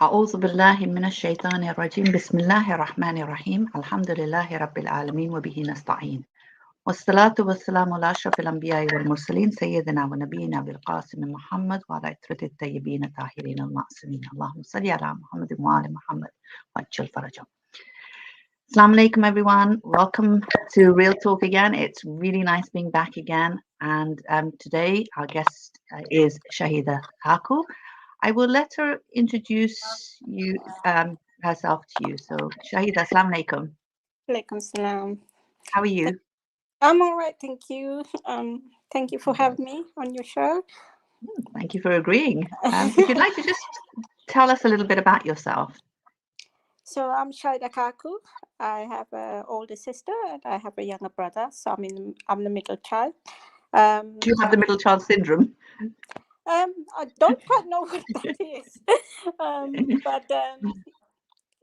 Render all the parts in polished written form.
أعوذ بالله من الشيطان الرجيم بسم الله الرحمن الرحيم الحمد لله رب العالمين وبه نستعين والصلاة والسلام على أشرف الأنبياء والمرسلين سيدنا ونبينا بالقاسم محمد وعلى عترة الطيبين الطاهرين المعصومين اللهم صل على محمد وآل محمد وعجل فرجهم. Assalamu alaikum everyone. Welcome to Real Talk again. It's really nice being back again. And today our guest is Shahida Khaku. I will let her introduce you herself to you. So Shahida, assalamu alaikum. Alaikum salam. How are you? I'm all right, thank you. Thank you for having me on your show. Thank you for agreeing. If you'd like to just tell us a little bit about yourself. So I'm Shahida Khaku. I have an older sister and I have a younger brother. So I'm the middle child. Do you have the middle child syndrome? I don't quite know what that is, but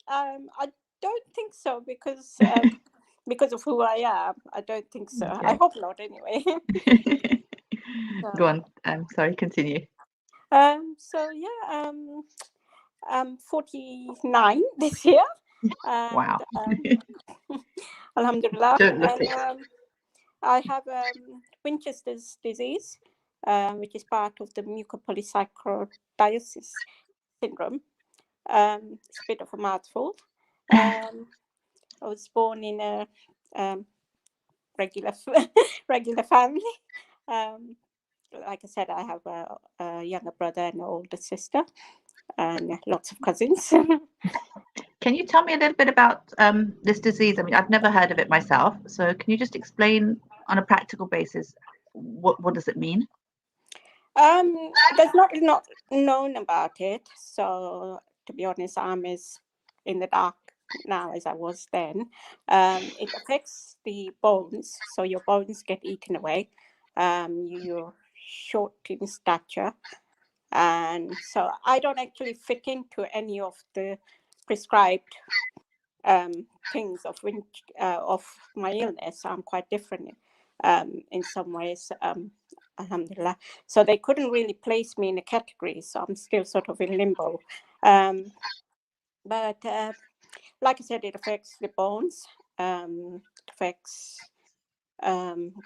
I don't think so because of who I am. I don't think so. Okay. I hope not, anyway. Go on. Sorry, continue. So yeah, I'm 49 this year. And, Wow. Alhamdulillah. Don't look And it. I have Winchester's disease, which is part of the mucopolysaccharidosis syndrome. It's a bit of a mouthful. I was born in a regular family. Like I said, I have a younger brother and an older sister, and lots of cousins. Can you tell me a little bit about this disease? I mean, I've never heard of it myself. So can you just explain on a practical basis what does it mean? There's not known about it. So to be honest, I'm as in the dark now as I was then. It affects the bones, so your bones get eaten away. You're short in stature, and so I don't actually fit into any of the prescribed things of my illness. I'm quite different in some ways. Alhamdulillah. So they couldn't really place me in a category, so I'm still sort of in limbo. But like I said, it affects the bones, it affects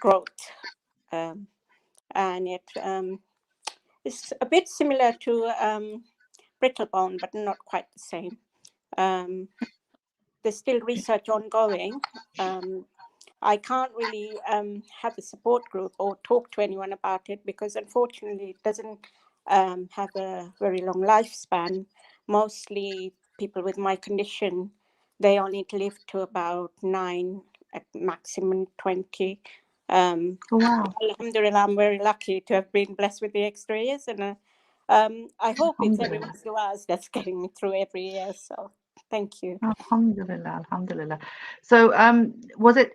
growth, and it is a bit similar to brittle bone, but not quite the same. There's still research ongoing. I can't really have a support group or talk to anyone about it because unfortunately it doesn't have a very long lifespan. Mostly people with my condition, they only live to about 9, at maximum 20. Wow. Alhamdulillah, I'm very lucky to have been blessed with the extra years, and I hope it's everyone's du'as that's getting me through every year. So thank you. Alhamdulillah, alhamdulillah. So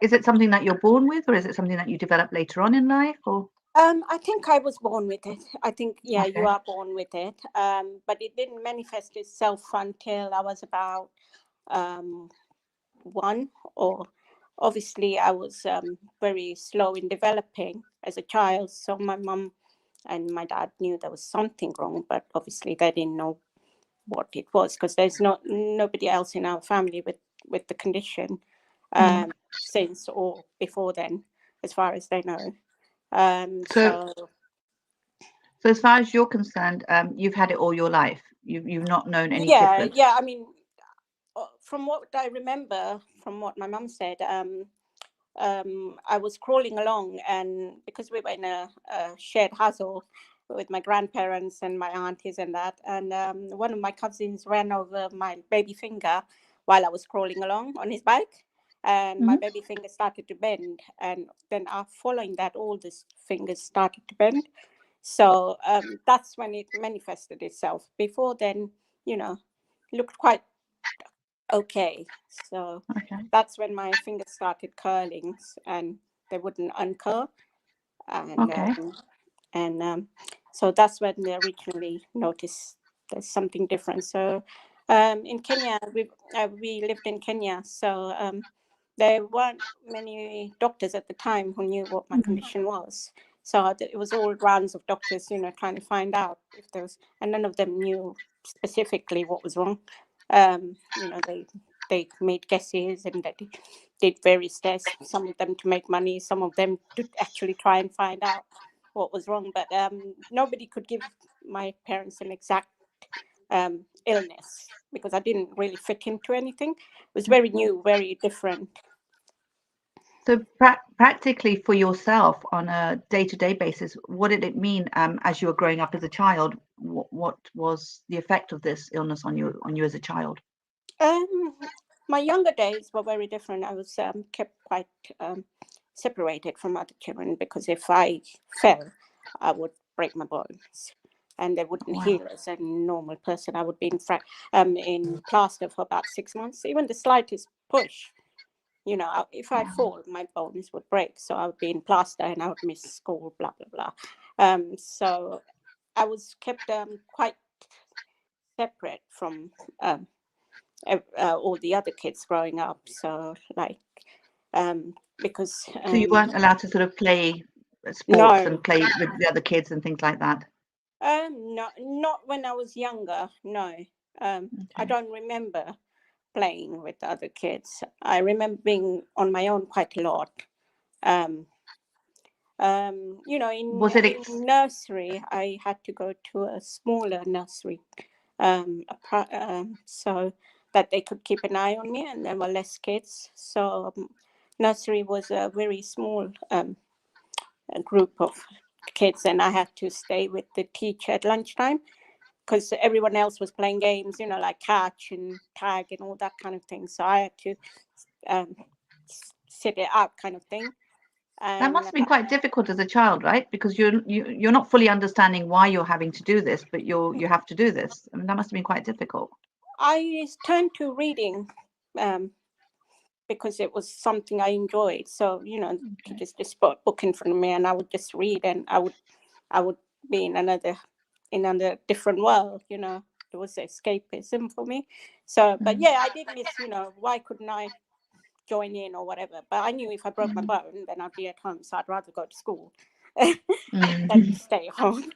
is it something that you're born with, or is it something that you develop later on in life, or? I think I was born with it. I think, yeah, Okay. you are born with it. But it didn't manifest itself until I was about 1, or obviously I was very slow in developing as a child. So my mum and my dad knew there was something wrong, but obviously they didn't know what it was because there's nobody else in our family with the condition since or before then, as far as they know. So as far as you're concerned, you've had it all your life. You've not known any difference. Yeah. I mean, from what I remember, from what my mum said, I was crawling along, and because we were in a shared household with my grandparents and my aunties and that, and one of my cousins ran over my baby finger while I was crawling along on his bike, and my baby finger started to bend, and then following that, all the fingers started to bend. So that's when it manifested itself. Before then, looked quite okay. So that's when my fingers started curling, and they wouldn't uncurl. And so that's when they originally noticed there's something different. So in Kenya, we lived in Kenya, so there weren't many doctors at the time who knew what my condition was. So it was all rounds of doctors, trying to find out if there was, and none of them knew specifically what was wrong. You know, they made guesses and they did various tests. Some of them to make money, some of them to actually try and find out what was wrong. But nobody could give my parents an exact illness because I didn't really fit into anything. It was very new, very different. So practically for yourself on a day-to-day basis, what did it mean as you were growing up as a child? What was the effect of this illness on you as a child? My younger days were very different. I was kept quite separated from other children because if I fell, I would break my bones, and they wouldn't Wow. heal as a normal person. I would be in plaster for about 6 months. Even the slightest push, you know, if I fall, my bones would break. So I would be in plaster and I would miss school, blah, blah, blah. So I was kept quite separate from all the other kids growing up. So like, because... So you weren't allowed to sort of play sports and play with the other kids and things like that? No, not when I was younger, no. I don't remember playing with other kids. I remember being on my own quite a lot. You know, in nursery, I had to go to a smaller nursery, so that they could keep an eye on me, and there were less kids. So nursery was a very small a group of kids, and I had to stay with the teacher at lunchtime because everyone else was playing games, you know, like catch and tag and all that kind of thing. So I had to sit it out, kind of thing. And that must have been quite difficult as a child, right? Because you're not fully understanding why you're having to do this, but you have to do this. I mean, that must have been quite difficult. I turned to reading because it was something I enjoyed. So, you know, teachers just put a book in front of me and I would just read, and I would be in another different world, you know. It was escapism for me. So, but yeah, I did miss, you know, why couldn't I join in or whatever? But I knew if I broke my bone, then I'd be at home. So I'd rather go to school than stay home.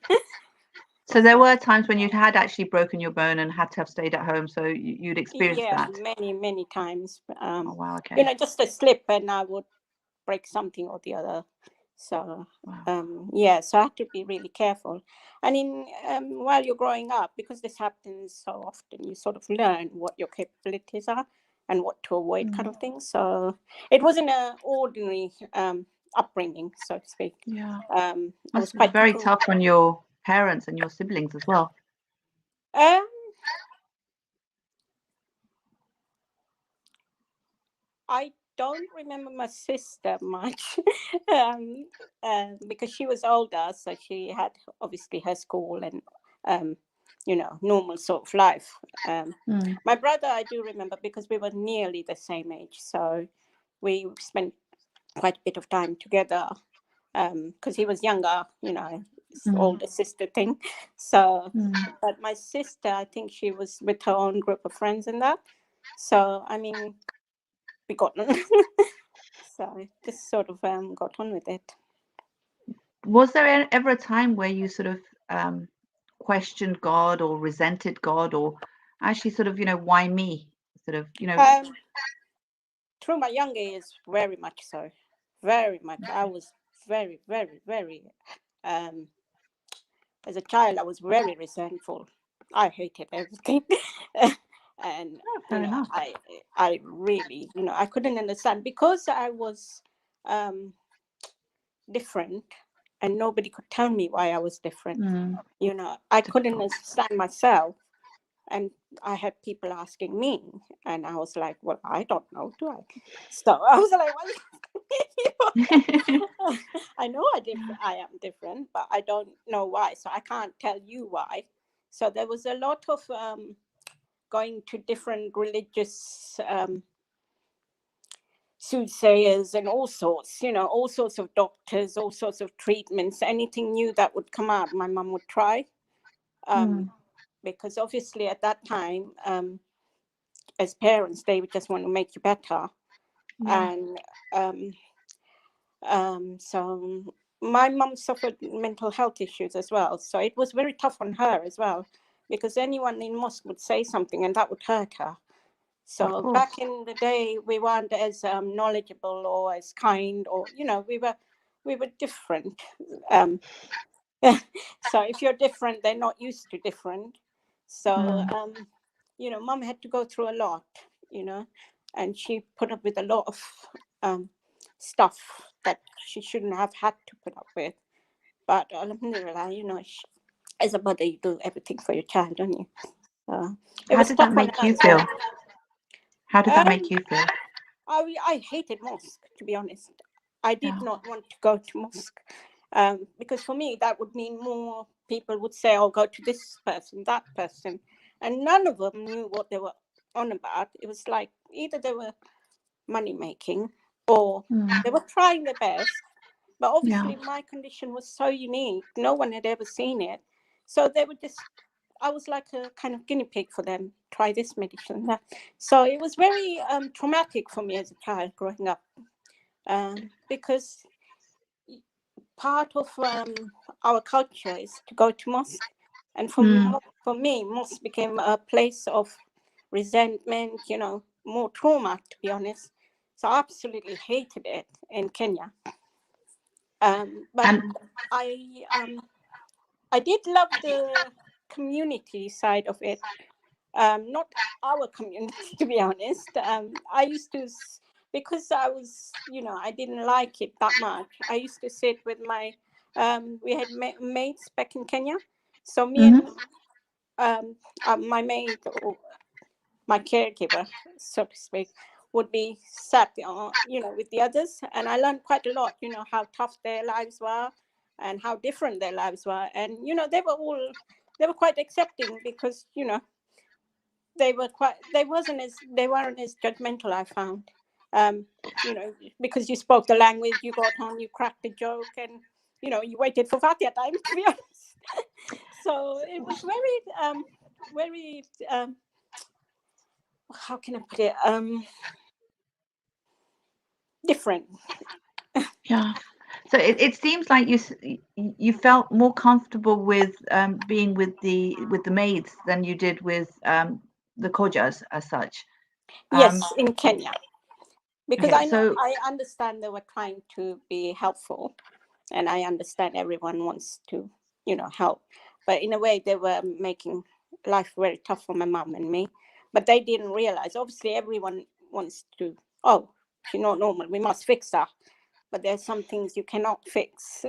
So there were times when you had actually broken your bone and had to have stayed at home. So you'd experienced that. Many times. Oh wow, okay. You know, just a slip and I would break something or the other. So yeah, so I had to be really careful. And in while you're growing up, because this happens so often, you sort of learn what your capabilities are and what to avoid, kind of thing. So it wasn't an ordinary upbringing, so to speak. Yeah, I was quite very cool. tough on your parents and your siblings as well. I don't remember my sister much because she was older, so she had obviously her school and you know, normal sort of life. My brother I do remember because we were nearly the same age, so we spent quite a bit of time together because he was younger, you know, older sister thing. So but my sister, I think she was with her own group of friends and that. So I mean, we got on. So just sort of got on with it. Was there ever a time where you sort of questioned God or resented God, or actually sort of, you know, why me? Sort of, you know. Through my young years, very much so. Very much. I was very, very, very as a child I was very resentful. I hated everything. And you know, I really, you know, I couldn't understand because I was different and nobody could tell me why I was different. You know, I couldn't understand myself, and I had people asking me, and I was like, well, I don't know, do I? So I was like, well, I know I am different, but I don't know why, so I can't tell you why. So there was a lot of going to different religious soothsayers and all sorts, you know, all sorts of doctors, all sorts of treatments, anything new that would come out, my mum would try. Because obviously at that time, as parents, they would just want to make you better. And so my mum suffered mental health issues as well. So it was very tough on her as well, because anyone in mosque would say something and that would hurt her. Of So course. back in the day, we weren't as knowledgeable or as kind, or we were different. Um, so if you're different, they're not used to different. So mum had to go through a lot, and she put up with a lot of stuff that she shouldn't have had to put up with. But alhamdulillah, as a mother, you do everything for your child, don't you? It How was did that tough on make her you as well. feel? How did that Um, make you feel? I hated mosque, to be honest. I did Yeah. not want to go to mosque because for me that would mean more people would say, "Oh, go to this person, that person," and none of them knew what they were on about. It was like either they were money making or they were trying their best. But Yeah. obviously, my condition was so unique; no one had ever seen it. So they were just. I was like a kind of guinea pig for them. Try this medicine, that. So it was very traumatic for me as a child growing up, because part of our culture is to go to mosque, and for me, mosque became a place of resentment, more trauma, to be honest. So I absolutely hated it in Kenya. But And I did love the community side of it. Not our community, to be honest. I used to, because I was, I didn't like it that much. I used to sit with we had mates back in Kenya. So me and my maid, or my caregiver, so to speak, would be sat, with the others. And I learned quite a lot, how tough their lives were and how different their lives were. And, they were quite accepting because, they weren't as judgmental, I found. um because you spoke the language, you got on, you cracked a joke, and you waited for Fatiha time, to be honest. So it was very how can I put it, different. yeah. So it seems like you felt more comfortable with being with the maids than you did with the kojas as such. Yes, in Kenya, because Okay. So I understand they were trying to be helpful, and I understand everyone wants to help, but in a way they were making life very tough for my mom and me. But they didn't realize, obviously everyone wants to, oh, she's not normal, we must fix her. But there's some things you cannot fix.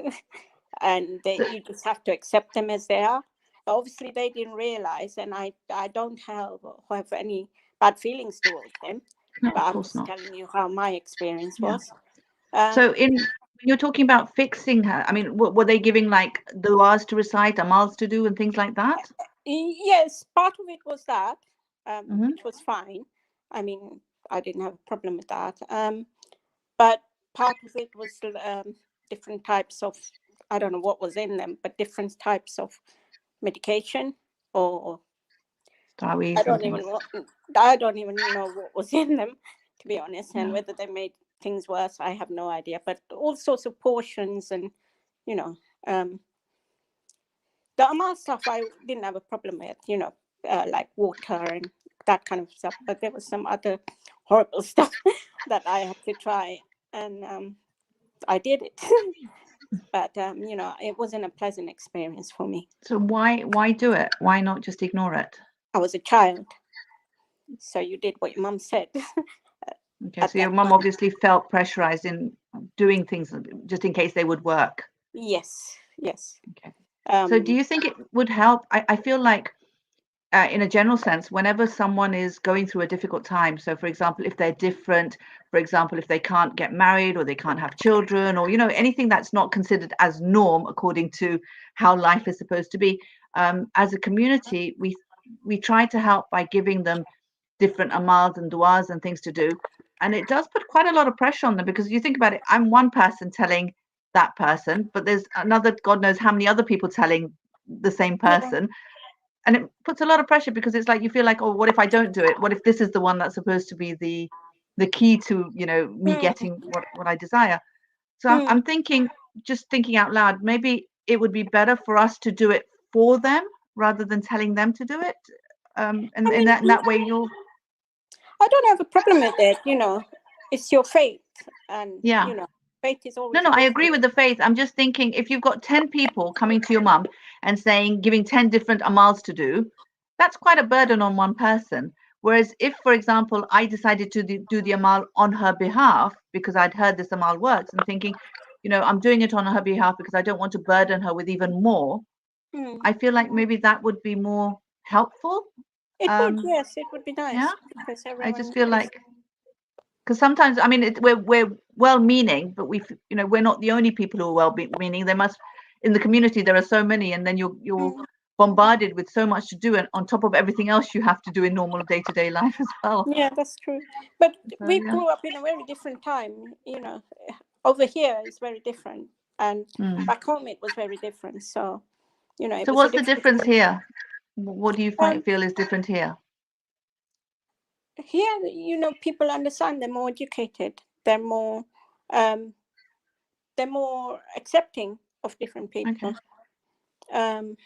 And you just have to accept them as they are. But obviously they didn't realize, and I don't have any bad feelings towards them, no, but of I'm course just not. telling you how my experience Yeah. was. So when you're talking about fixing her, I mean, were they giving like du'as to recite, amals to do, and things like that? Yes, part of it was that, Mm-hmm. which was fine. I mean, I didn't have a problem with that. But part of it was different types of, I don't know what was in them, but different types of medication, or I Taweez and don't things. even I don't even know what was in them, to be honest, and Yeah. whether they made things worse, I have no idea. But all sorts of portions, and you know, um, the amount stuff I didn't have a problem with, like water and that kind of stuff. But there was some other horrible stuff that I had to try, and I did it. But it wasn't a pleasant experience for me. So why do it? Why not just ignore it? I was a child, so you did what your mum said Okay, at so your that mum time. obviously felt pressurized in doing things just in case they would work. Yes, yes. Okay. So do Um, you think it would help? I feel like in a general sense, whenever someone is going through a difficult time, so for example, if they're different, for example, if they can't get married or they can't have children, or anything that's not considered as norm according to how life is supposed to be, as a community, we try to help by giving them different amals and duas and things to do, and it does put quite a lot of pressure on them because you think about it, I'm one person telling that person, but there's another, God knows how many other people telling the same yeah. person, and it puts a lot of pressure because it's like you feel like, oh, what if I don't do it? What if this is the one that's supposed to be the key to me Mm, getting what I desire? So I'm, mm. I'm thinking, just thinking out loud, maybe it would be better for us to do it for them rather than telling them to do it? And I in mean, that way, you'll I don't have a problem with it. It's your faith, and yeah. faith is No, always no, a I good agree thing. with the faith. I'm just thinking if you've got 10 people coming to your mum and saying, giving 10 different amals to do, that's quite a burden on one person. Whereas if, for example, I decided to do the amal on her behalf because I'd heard this amal works and thinking, I'm doing it on her behalf because I don't want to burden her with even more, Mm. I feel like maybe that would be more helpful. It would, yes, it would be Yeah, nice because I just everyone feel is. like because sometimes I mean we're well-meaning, but we're not the only people who are well-meaning. There must in the community there are so many, and then you're Mm. bombarded with so much to do, and on top of everything else you have to do in normal day-to-day life as well. Yeah, that's true. But So, we yeah. grew up in a very different time. Over here is very different, and back home it was very different. So, it So was a what's the different. difference here? What do you Um, feel is different here? Here, people understand. They're more educated. Um, they're more accepting of different people. Okay.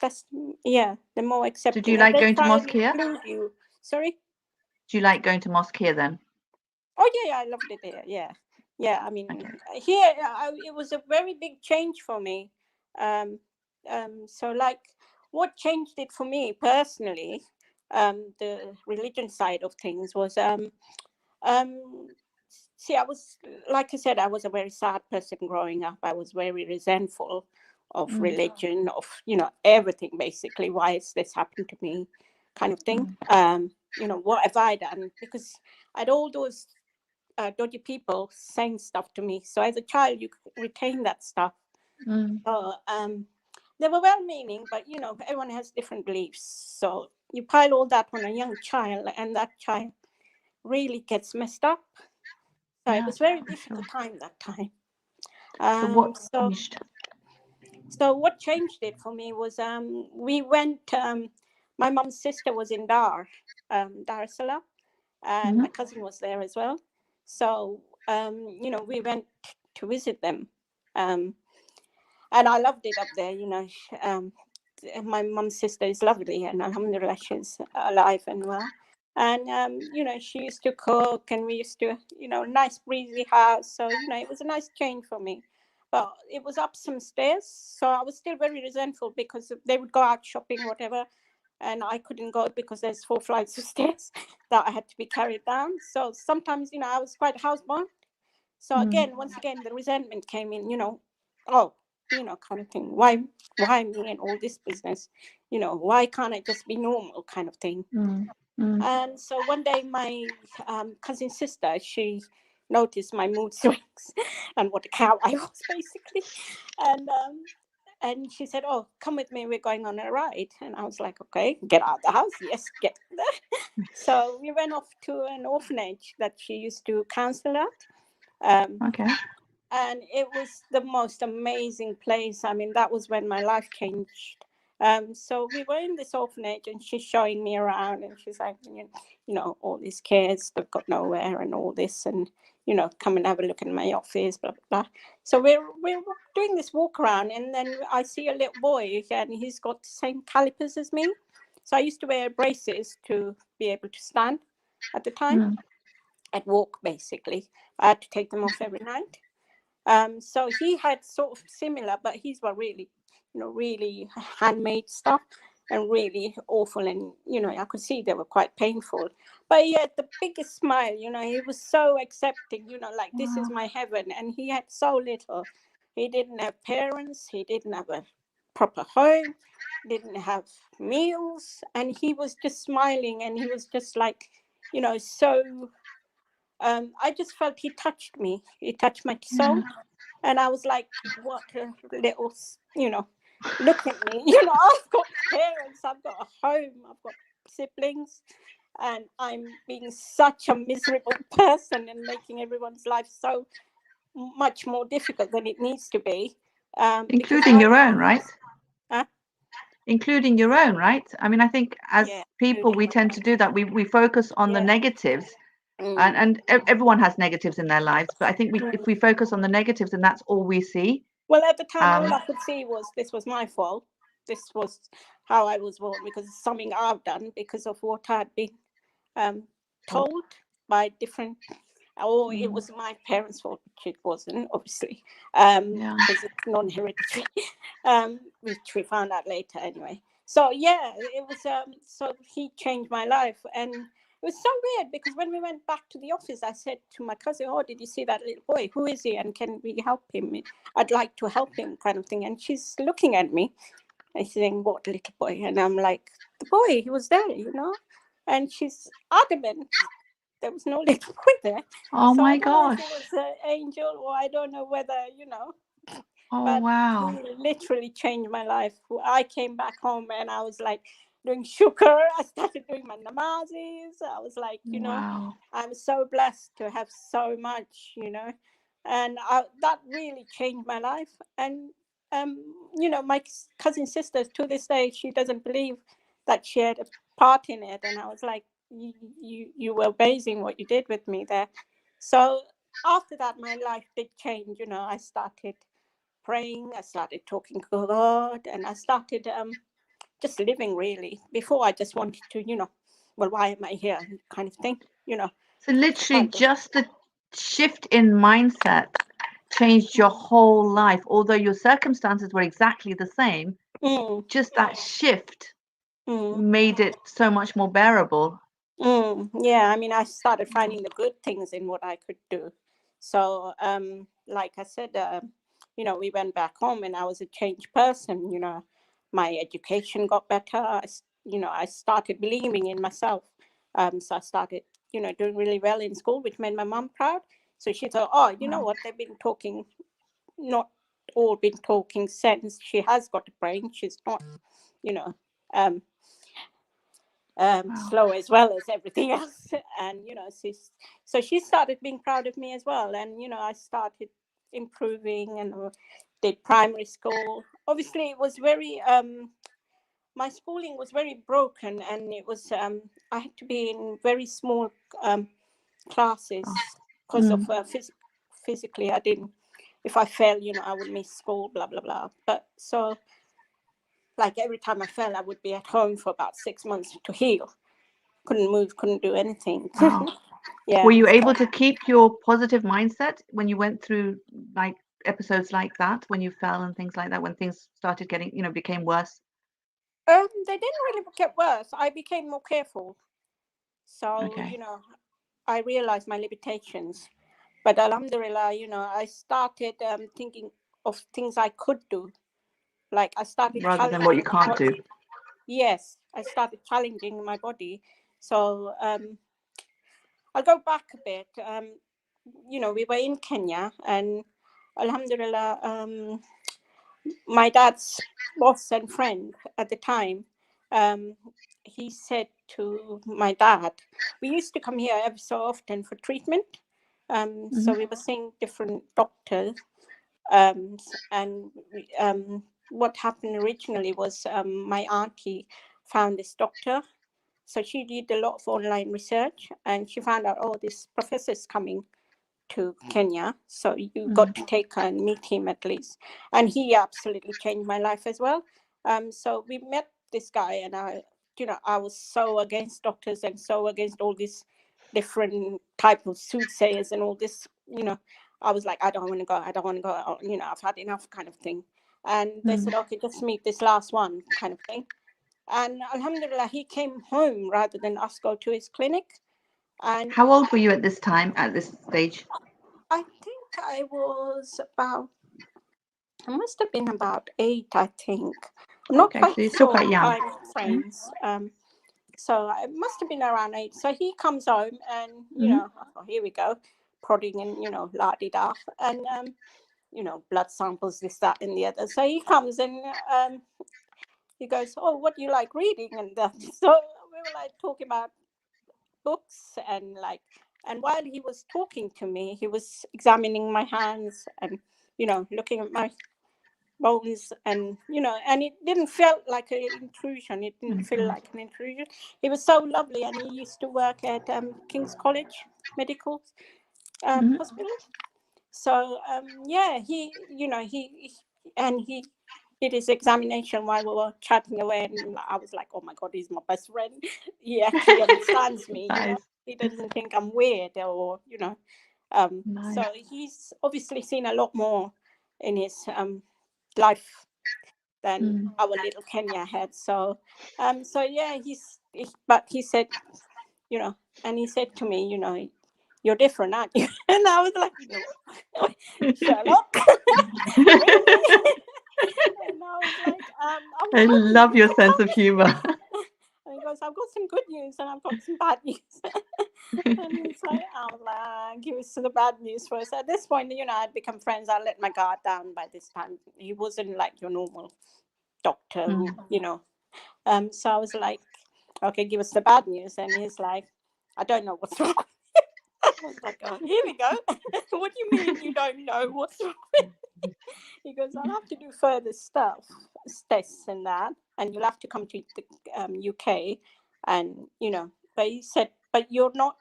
That's yeah, they're more So do you accepting, and like they going to try and mosque here? include you. Sorry. Do you like going to mosque here then? Oh yeah, I loved it there. Yeah. I mean, Okay. here it was a very big change for me. So like, what changed it for me personally, the religion side of things was see, I was, like I said, I was a very sad person growing up. I was very resentful of religion, of everything basically. Why is this happened to me, kind of thing. What have I done? Because I had all those dodgy people saying stuff to me. So as a child, you retain that stuff. So they were well-meaning, but everyone has different beliefs. So you pile all that on a young child, and that child really gets messed up. So it Yeah, was very for sure. difficult time that time. So what So changed? what changed it for me was we went. My mom's sister was in Dar es Salaam, and my cousin was there as well. So we went to visit them, and I loved it up there. My mom's sister is lovely, and alhamdulillah, she's alive and well. And she used to cook, and we used to, nice breezy house. So it was a nice change for me. But it was up some stairs, so I was still very resentful because they would go out shopping, whatever, and I couldn't go because there's 4 flights of stairs that I had to be carried down. So sometimes, I was quite housebound. So once again, the resentment came in. Oh, kind of thing. Why me and all this business? Why can't I just be normal, kind of thing? And so one day, my cousin sister, she noticed my mood swings and what a cow I was, basically, and she said, "Oh, come with me. We're going on a ride." And I was like, "Okay, get out of the house. Yes, get there." So we went off to an orphanage that she used to counsel at. Okay. And it was the most amazing place. I mean, that was when my life changed. So we were in this orphanage, and she's showing me around, and she's like, all these kids, they've got nowhere, and all this, and come and have a look in my office, blah blah blah. So we're doing this walk around, and then I see a little boy, and he's got the same calipers as me. So I used to wear braces to be able to stand at the time. I'd walk, basically. I had to take them off every night. So he had sort of similar, but his were really, really handmade stuff, and really awful. And, I could see they were quite painful. But he had the biggest smile, he was so accepting, like, this is my heaven. And he had so little. He didn't have parents. He didn't have a proper home. Didn't have meals. And he was just smiling, and he was just like, so I just felt he touched me. He touched my soul. And I was like, what a little, look at me. I've got parents, I've got a home, I've got siblings, and I'm being such a miserable person and making everyone's life so much more difficult than it needs to be. Including your own, right? Including your own, right? I mean, I think as people, we tend to do that. We focus on the negatives, and everyone has negatives in their lives. But I think if we focus on the negatives, and that's all we see. Well, at the time, all I could see was this was my fault. this was how I was born, because it's something I've done because of what I'd been told by different, or it was my parents' fault, which it wasn't, obviously, because it's non-hereditary, which we found out later anyway. So yeah, it was, so he changed my life. And it was so weird, because when we went back to the office, I said to my cousin, oh, did you see that little boy? Who is he? And can we help him? I'd like to help him, kind of thing. And she's looking at me and she's saying, what little boy? And I'm like, the boy, he was there, And she's adamant there was no little boy there. Oh so my I don't know if gosh. it was an angel, or I don't know whether, Oh but wow. he literally changed my life. I came back home and I was like doing shukr. I started doing my namazis. I was like, Wow. I'm so blessed to have so much, and that really changed my life. And my cousin sister, to this day, she doesn't believe that she had a part in it. And I was like, you were amazing what you did with me there. So after that, my life did change. I started praying, I started talking to God, and I started just living, really. Before, I just wanted to, well, why am I here, kind of thing, So literally kind of. just the shift in mindset changed your whole life. Although your circumstances were exactly the same, just that shift made it so much more bearable. Yeah, I mean, I started finding the good things in what I could do. So, like I said, we went back home and I was a changed person. My education got better. I started believing in myself. So I started, doing really well in school, which made my mom proud. So she thought, oh, you know Wow. what? They've been talking, not all been talking sense. She has got a brain. She's not, you know, um, Wow. slow as well as everything else. And so she started being proud of me as well. And I started improving and did primary school. Obviously, it was very my schooling was very broken, and it was I had to be in very small classes because of physically I didn't. If I fell, I would miss school, blah blah blah. But so, like, every time I fell, I would be at home for about 6 months to heal. Couldn't move, couldn't do anything. Wow. Yeah. Were you So, able to keep your positive mindset when you went through like episodes like that, when you fell and things like that, when things started getting, became worse? they didn't really get worse. I became more careful. So, Okay. I realized my limitations. But alhamdulillah, I started thinking of things I could do. Like, I started Rather than what you challenging my can't do. body. Yes, I started challenging my body. So, I'll go back a bit. We were in Kenya, and alhamdulillah, my dad's boss and friend at the time, he said to my dad, we used to come here every so often for treatment. So we were seeing different doctors. And what happened originally was my auntie found this doctor. So she did a lot of online research, and she found out, oh, this professor's coming to Kenya, so you got to take her and meet him at least. And he absolutely changed my life as well. So we met this guy, and I was so against doctors and so against all these different type of soothsayers and all this. I was like, I don't want to go. I don't want to go. I've had enough, kind of thing. And they said, okay, just meet this last one, kind of thing. And alhamdulillah, he came home rather than us go to his clinic. And How old were you at this time, at this stage? I think I must have been about 8, I think. I'm not Okay, quite so you're still sure quite young. time frames. So it must have been around 8. So he comes home and, oh, here we go, prodding and, la-di-da. And, blood samples, this, that, and the other. So he comes and he goes, oh, what do you like reading? And that. So we were like talking about books, and while he was talking to me, he was examining my hands and looking at my bones, and and it didn't feel like an intrusion. It didn't feel like an intrusion. He was so lovely, and he used to work at King's College Medical Hospital. So yeah, he did his examination while we were chatting away, and I was like, oh my God, he's my best friend. He actually understands me, you know. Nice. He doesn't think I'm weird or, you know. Nice. So he's obviously seen a lot more in his life than our little Kenya had. So yeah, but he said, you know, and he said to me, you know, you're different, aren't you? And I was like, no, Sherlock, really? And I was like, I was I hoping love you your could sense tell of me. humor. And he goes, I've got some good news and I've got some bad news. And he's like, I'm like, give us the bad news first. At this point, you know, I'd become friends. I let my guard down by this time. He wasn't like your normal doctor, who, you know. So I was like, okay, give us the bad news. And he's like, I don't know what's wrong. I was like, oh, here we go. What do you mean you don't know what's wrong? He goes, I'll have to do further stuff, tests and that, and you'll have to come to the UK, and you know. But he said, but you're not.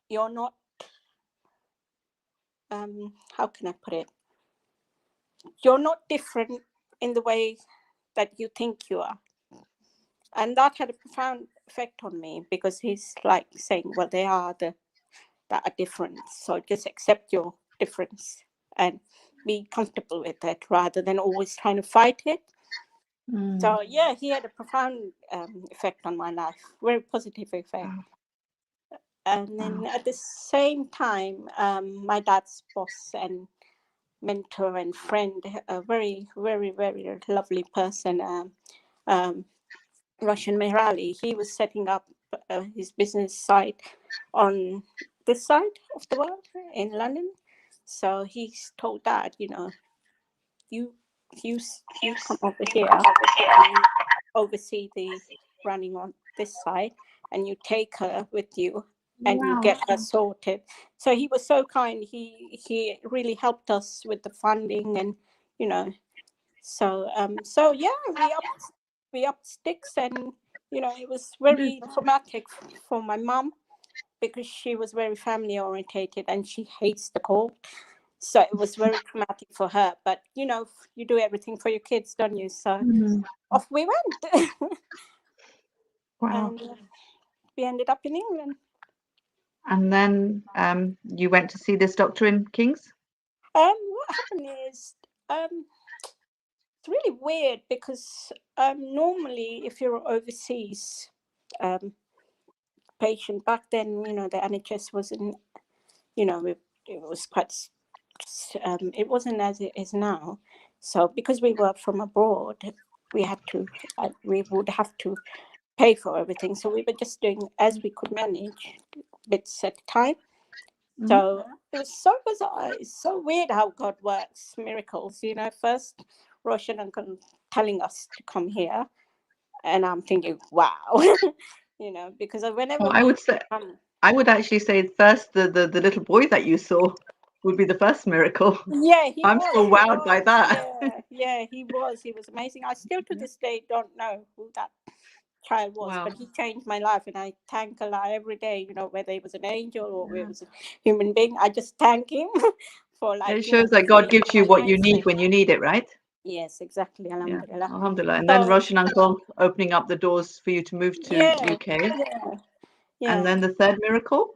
You're not. How can I put it? You're not different in the way that you think you are. And that had a profound effect on me, because he's like saying, well, they are that are different. So just accept your difference and be comfortable with it, rather than always trying to fight it. So yeah, he had a profound effect on my life, very positive effect. And then at the same time, my dad's boss and mentor and friend, a very, very, very lovely person, Roshan Mehrali, he was setting up his business site on this side of the world in London. So he's told Dad, you know, you come over here and oversee the running on this side, and you take her with you and you get her sorted. So he was so kind. He really helped us with the funding, and you know, so yeah, we upped sticks, and you know, it was very traumatic for my mom, because she was very family orientated and she hates the cold. So it was very traumatic for her. But you know, you do everything for your kids, don't you? So off we went. Wow. And we ended up in England. And then you went to see this doctor in King's? What happened is, it's really weird, because normally if you're overseas patient back then, you know, the NHS wasn't, you know, it was quite, it wasn't as it is now. So because we were from abroad, we would have to pay for everything. So we were just doing as we could manage, bits at a time. So it was so bizarre. It's so weird how God works miracles. You know, first Roshan uncle telling us to come here, and I'm thinking, wow, you know, because whenever I would say, I would actually say first the little boy that you saw would be the first miracle. yeah, I'm so wowed by that. Yeah, he was amazing. I still to this day don't know who that child was, but he changed my life, and I thank Allah every day, you know, whether it was an angel or it was a human being. I just thank him for, like, It shows that God gives you what you need when you need it, right? Yes, exactly. Alhamdulillah. Yeah, alhamdulillah. And then Roshan uncle opening up the doors for you to move to UK. Yeah. And then the third miracle?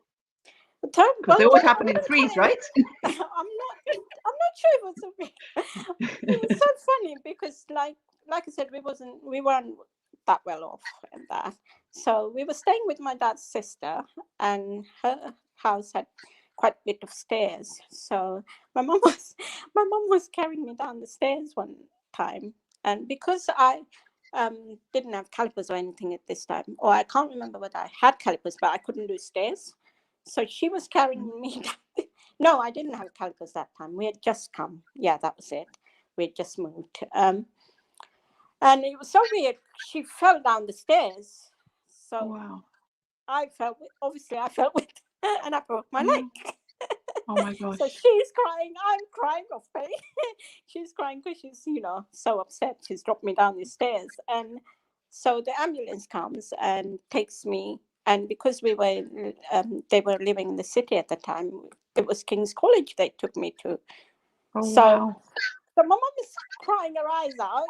The third, because they always happen in threes, right? I'm not sure it was a bit. It was so funny because, like I said, we weren't that well off and that. So we were staying with my dad's sister, and her house had quite a bit of stairs. So my mom was carrying me down the stairs one time, and because I didn't have calipers or anything at this time, or I can't remember whether I had calipers, but I couldn't do stairs. So she was carrying me down. No, I didn't have calipers that time. We had just come. Yeah, that was it. We had just moved. And it was so weird. She fell down the stairs. So Wow. I fell with it, and I broke my leg. Oh my gosh. So she's crying. I'm crying of pain. She's crying because she's, so upset. She's dropped me down the stairs. And so the ambulance comes and takes me. And because they were living in the city at the time, it was King's College they took me to. Oh, So wow. So my mom is crying her eyes out,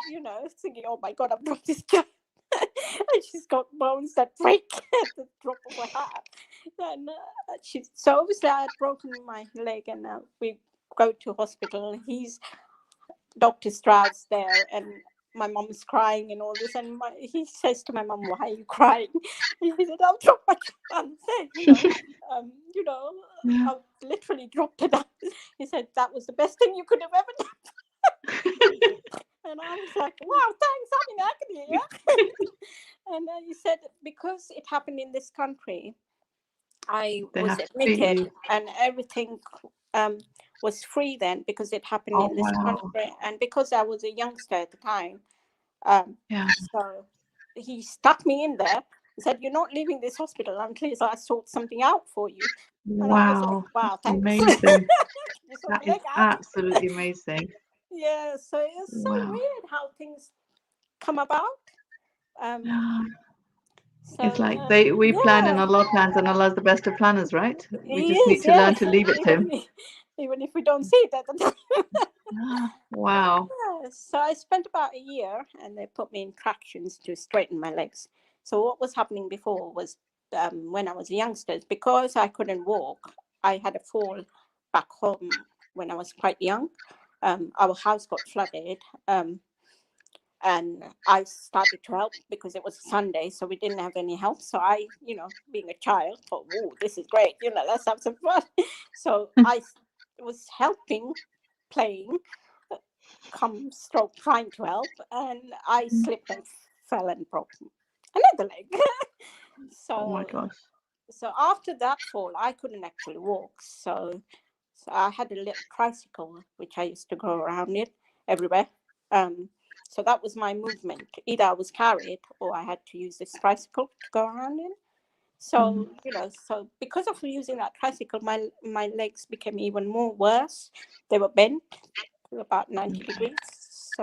thinking, "Oh my God, I've dropped this child." And she's got bones that break at the drop of a hat. And so obviously I had broken my leg, and we go to hospital. He's Dr. Stroud's there, and my mom's crying and all this. And he says to my mom, "Why are you crying?" He said, "I've dropped my child." Said, Yeah. I've literally dropped it out. He said, "That was the best thing you could have ever done." And I was like, "Wow, thanks, I'm in agony." Yeah. And he said, because it happened in this country, I They was have to treat admitted, you. and everything was free then, because it happened Oh, in this wow. country, and because I was a youngster at the time. Um, Yeah. so he stuck me in there. He said, "You're not leaving this hospital until I sort something out for you." And I was like, Wow. "Wow, That's thanks." amazing. You sort That my is leg out. absolutely amazing. Yeah, so it's so Wow. weird how things come about. Um, Yeah. It's so like we plan and yeah, Allah plans, and Allah's the best of planners, right? We he just need is. to learn Yes, to leave it to him. even if we don't see it at the time. Ah, wow. Yeah, so I spent about a year, and they put me in tractions to straighten my legs. So what was happening before was, when I was a youngster, because I couldn't walk, I had a fall back home when I was quite young. Our house got flooded, and I started to help because it was Sunday, so we didn't have any help. So I, being a child, thought, "Oh, this is great, let's have some fun." So I was helping, playing, come stroke trying to help, and I slipped and fell and broke another leg. Oh my so gosh. so after that fall, I couldn't actually walk. So I had a little tricycle which I used to go around in everywhere. So that was my movement. Either I was carried or I had to use this tricycle to go around in. So so because of using that tricycle, my legs became even more worse. They were bent to about 90 Okay. degrees.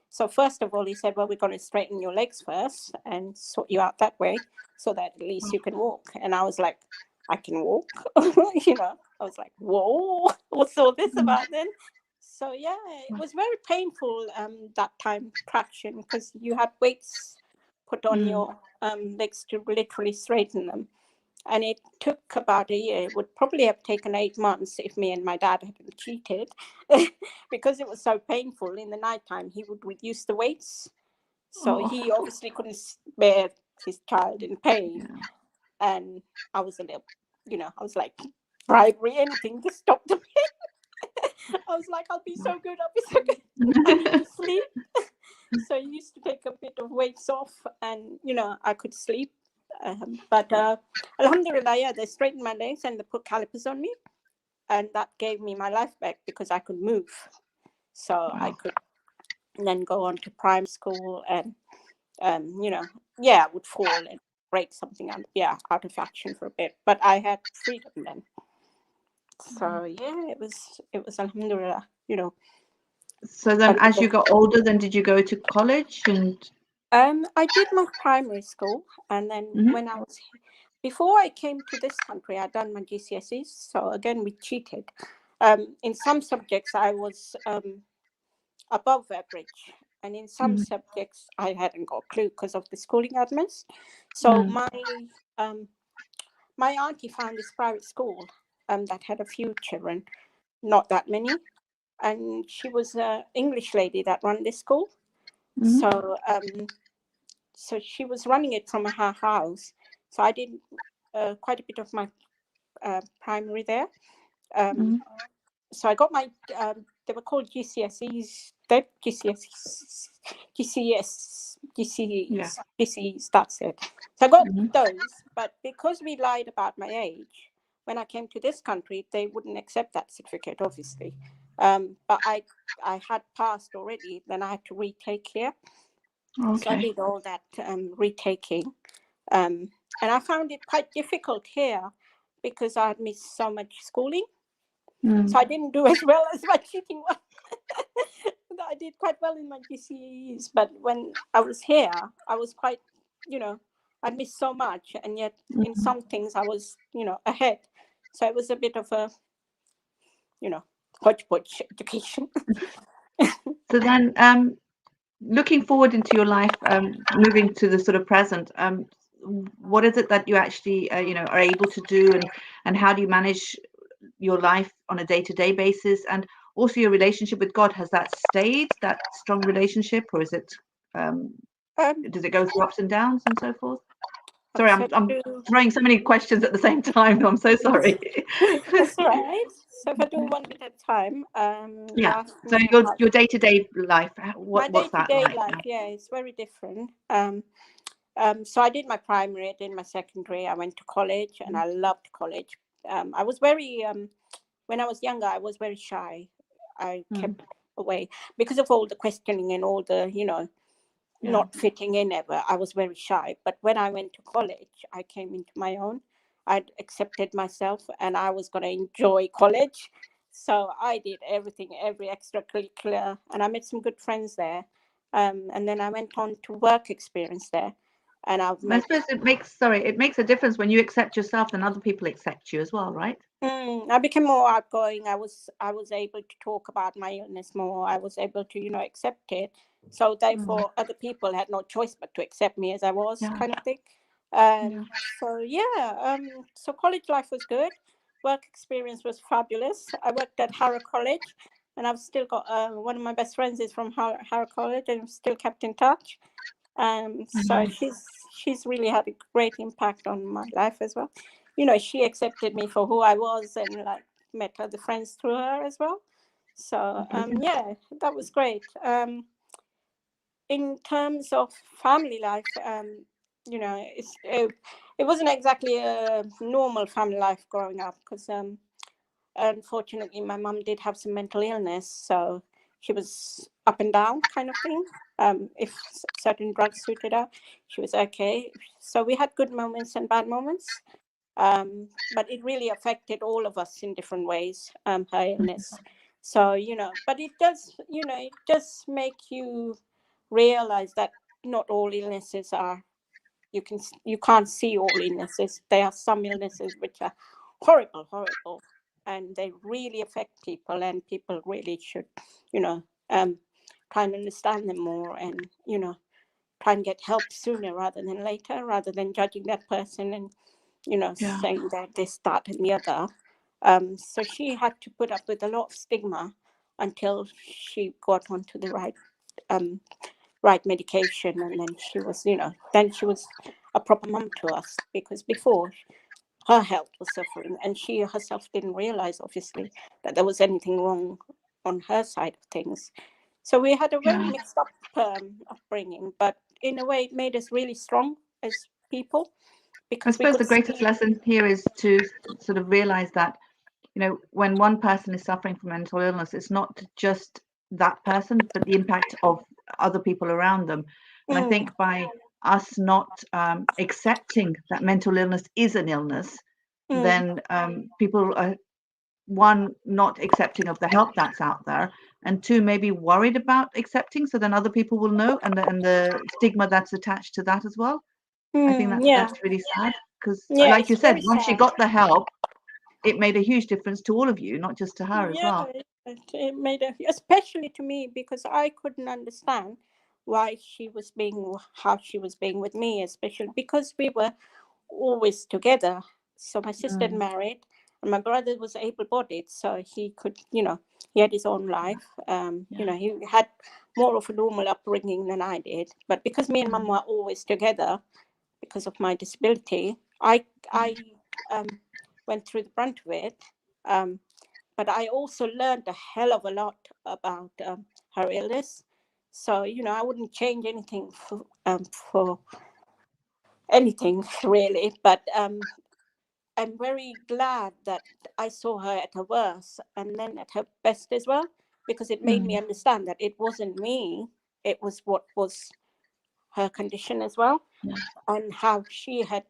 So first of all, he said, "Well, we're going to straighten your legs first and sort you out that way, so that at least you can walk." And I was like, "I can walk?" I was like, "Whoa, what's all this about then?" So yeah, it was very painful, that time, traction, because you had weights put on your legs to literally straighten them. And it took about a year. It would probably have taken 8 months if me and my dad hadn't cheated, because it was so painful. In the nighttime, he would reduce the weights. So Oh, he obviously couldn't bear his child in pain. yeah. And I was a little, I was like, bribery, anything to stop the pain. I was like, "I'll be so good, I'll be so good." I need to sleep. So he used to take a bit of weights off, and, I could sleep. But Alhamdulillah, yeah, they straightened my legs and they put calipers on me, and that gave me my life back because I could move. So I Wow. could then go on to prime school, and I would fall and break something out of action for a bit, but I had freedom then. So yeah, it was Alhamdulillah. So then, And as you got older, then did you go to college and? I did my primary school, and then Mhm. when I was before I came to this country, I'd done my GCSEs. So again, we cheated. In some subjects, I was above average, and in some Mhm. subjects, I hadn't got a clue because of the schooling I'd missed. So Mm. um, my auntie found this private school that had a few children, not that many, and she was an English lady that ran this school. Mhm. So she was running it from her house. So I did quite a bit of my primary there. Um, Mhm. so I got my, they were called GCSEs, Yeah. GCEs, that's it. So I got Mhm. those, but because we lied about my age, when I came to this country, they wouldn't accept that certificate, obviously. But I had passed already, then I had to retake here. So I Okay. did all that retaking. And I found it quite difficult here because I had missed so much schooling. Mm. So I didn't do as well as my cheating one. I did quite well in my GCEs, but when I was here, I was quite, I missed so much, and yet in Mhm. some things I was, ahead. So it was a bit of a, hodgepodge education. So then, looking forward into your life, moving to the sort of present, what is it that you actually, are able to do, and how do you manage your life on a day-to-day basis, and also your relationship with God? Has that stayed that strong relationship, or is it, does it go through ups and downs and so forth? Sorry, I'm throwing so many questions at the same time. I'm so sorry. That's all right. So if I do one bit at a time, Yeah. So your day-to-day life, what's that day-to-day like? life, yeah, it's very different. So I did my primary, I did my secondary, I went to college, and I loved college. I was very, when I was younger, I was very shy. I kept away because of all the questioning and all the, not fitting in ever. I was very shy. But when I went to college, I came into my own. I'd accepted myself, and I was going to enjoy college. So I did everything, every extracurricular, and I made some good friends there. And then I went on to work experience there. And I've I met. suppose it makes a difference when you accept yourself, then other people accept you as well, right? I became more outgoing. I was able to talk about my illness more. I was able to, accept it. So therefore, other people had no choice but to accept me as I was, Yeah. kind of thing. Yeah. So yeah, so college life was good. Work experience was fabulous. I worked at Harrow College, and I've still got one of my best friends is from Harrow College, and we've still kept in touch. So Nice. she's really had a great impact on my life as well. She accepted me for who I was, and like met other friends through her as well. So Brilliant. yeah, that was great. In terms of family life, it wasn't exactly a normal family life growing up, because unfortunately my mum did have some mental illness, so she was up and down kind of thing. If certain drugs suited her, she was okay. So we had good moments and bad moments, but it really affected all of us in different ways, her illness. So but it does make you realize that not all illnesses are, you can't see all illnesses. There are some illnesses which are horrible, and they really affect people, and people really should, you know, um, try and understand them more, and try and get help sooner rather than later, rather than judging that person and Yeah. saying that this, that, and the other. So she had to put up with a lot of stigma until she got onto the um, right medication, and then she was a proper mum to us, because before her health was suffering, and she herself didn't realize, obviously, that there was anything wrong on her side of things. So we had a very Yeah. mixed up upbringing, but in a way it made us really strong as people, I because we suppose could the greatest see. lesson here is to sort of realize that, when one person is suffering from mental illness, it's not just that person, but the impact of other people around them. And I Mm, think by us not accepting that mental illness is an illness, mm, then people are, one, not accepting of the help that's out there, and two, maybe worried about accepting, so then other people will know, and the stigma that's attached to that as well. I think yeah, that's really sad, because yeah, like it's you said, very once she sad. got the help, it made a huge difference to all of you, not just to her as Yeah, well. it made especially to me, because I couldn't understand why she was being how she was being with me, especially because we were always together. So my sister had Mm, married, and my brother was able-bodied, so he could, he had his own life. yeah. He had more of a normal upbringing than I did. But because me and mum Mm, were always together, because of my disability, I went through the brunt of it. Um, but I also learned a hell of a lot about her illness. So I wouldn't change anything for anything really. But I'm very glad that I saw her at her worst and then at her best as well, because it made me mm, understand that it wasn't me; it was what was her condition as well, yeah. and how she had